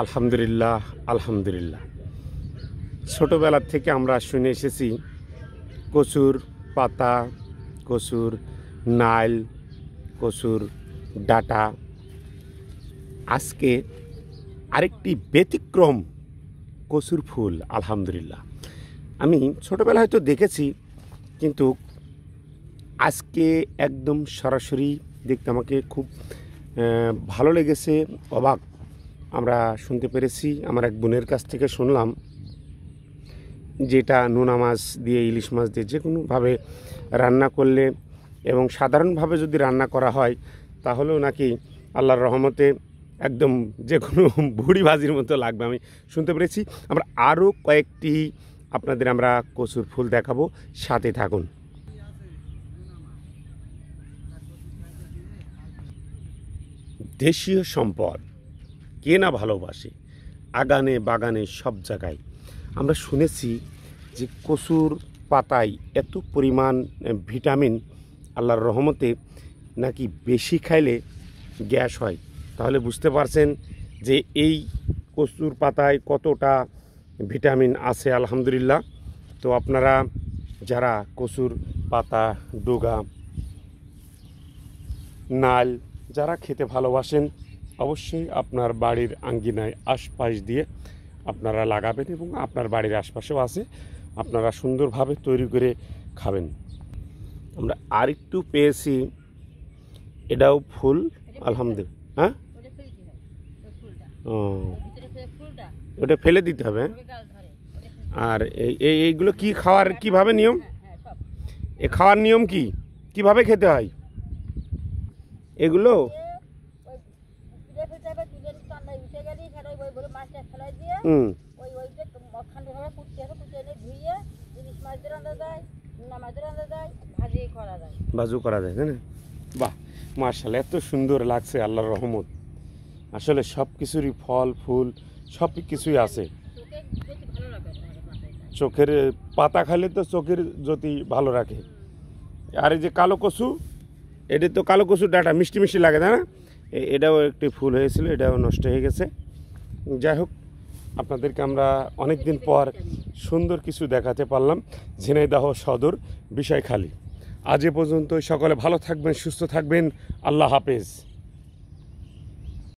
আলহামদুলিল্লাহ আলহামদুলিল্লাহ। ছোটোবেলা থেকে আমরা শুনে এসেছি কচুর পাতা, কচুর নাইল, কচুর ডাটা। আজকে আরেকটি ব্যতিক্রম কচুর ফুল। আলহামদুলিল্লাহ, আমি ছোটোবেলা হয়তো দেখেছি, কিন্তু আজকে একদম সরাসরি দেখতে আমাকে খুব ভালো লেগেছে, অবাক আমরা শুনতে পেরেছি। আমার এক বোনের কাছ থেকে শুনলাম যেটা নোনা মাছ দিয়ে, ইলিশ মাছ দিয়ে যে কোনোভাবে রান্না করলে এবং সাধারণভাবে যদি রান্না করা হয় তাহলেও নাকি আল্লাহর রহমতে একদম যে কোনো ভুড়ি ভাজির মতো লাগবে, আমি শুনতে পেরেছি। আমরা আরও কয়েকটি আপনাদের আমরা কচুর ফুল দেখাবো, সাথে থাকুন। দেশীয় সম্পদ কে না ভালোবাসে, আগানে বাগানে সব জায়গায়। আমরা শুনেছি যে কচুর পাতায় এত পরিমাণ ভিটামিন, আল্লাহর রহমতে নাকি বেশি খাইলে গ্যাস হয়। তাহলে বুঝতে পারছেন যে এই কচুর পাতায় কতটা ভিটামিন আছে। আলহামদুলিল্লাহ। তো আপনারা যারা কচুর পাতা, ডোগা, নাল যারা খেতে ভালোবাসেন, অবশ্যই আপনার বাড়ির আঙ্গিনায় আশপাশ দিয়ে আপনারা লাগাবেন এবং আপনার বাড়ির আশপাশেও আছে, আপনারা সুন্দরভাবে তৈরি করে খাবেন। আমরা আরেকটু পেয়েছি, এটাও ফুল। আলহামদুলিল্লাহ। হ্যাঁ, ও ওটা ফেলে দিতে হবে। আর এইগুলো কি খাওয়ার কিভাবে নিয়ম? এ খাওয়ার নিয়ম কি, কিভাবে খেতে হয় এগুলো? ভাজু করা যায়, তাই না? বাহ, মাশাআল্লাহ, এত সুন্দর লাগছে, আল্লাহর রহমত। আসলে সব কিছুরই ফল ফুল সব কিছুই আছে। চোখের পাতা খাইলে তো চোখের জ্যোতি ভালো রাখে। আর এই যে কালো কচু, এটা তো কালো কচুর ডাটা মিষ্টি মিষ্টি লাগে, তাই না? এটাও একটি ফুল হয়েছিল, এটাও নষ্ট হয়ে গেছে। যাই হোক, আপনাদেরকে আমরা অনেক দিন পর সুন্দর কিছু দেখাতে পারলাম ঝিনাইদহ সদর বিষয়খালী। আজ এ পর্যন্ত, সকলে ভালো থাকবেন, সুস্থ থাকবেন। আল্লাহ হাফেজ।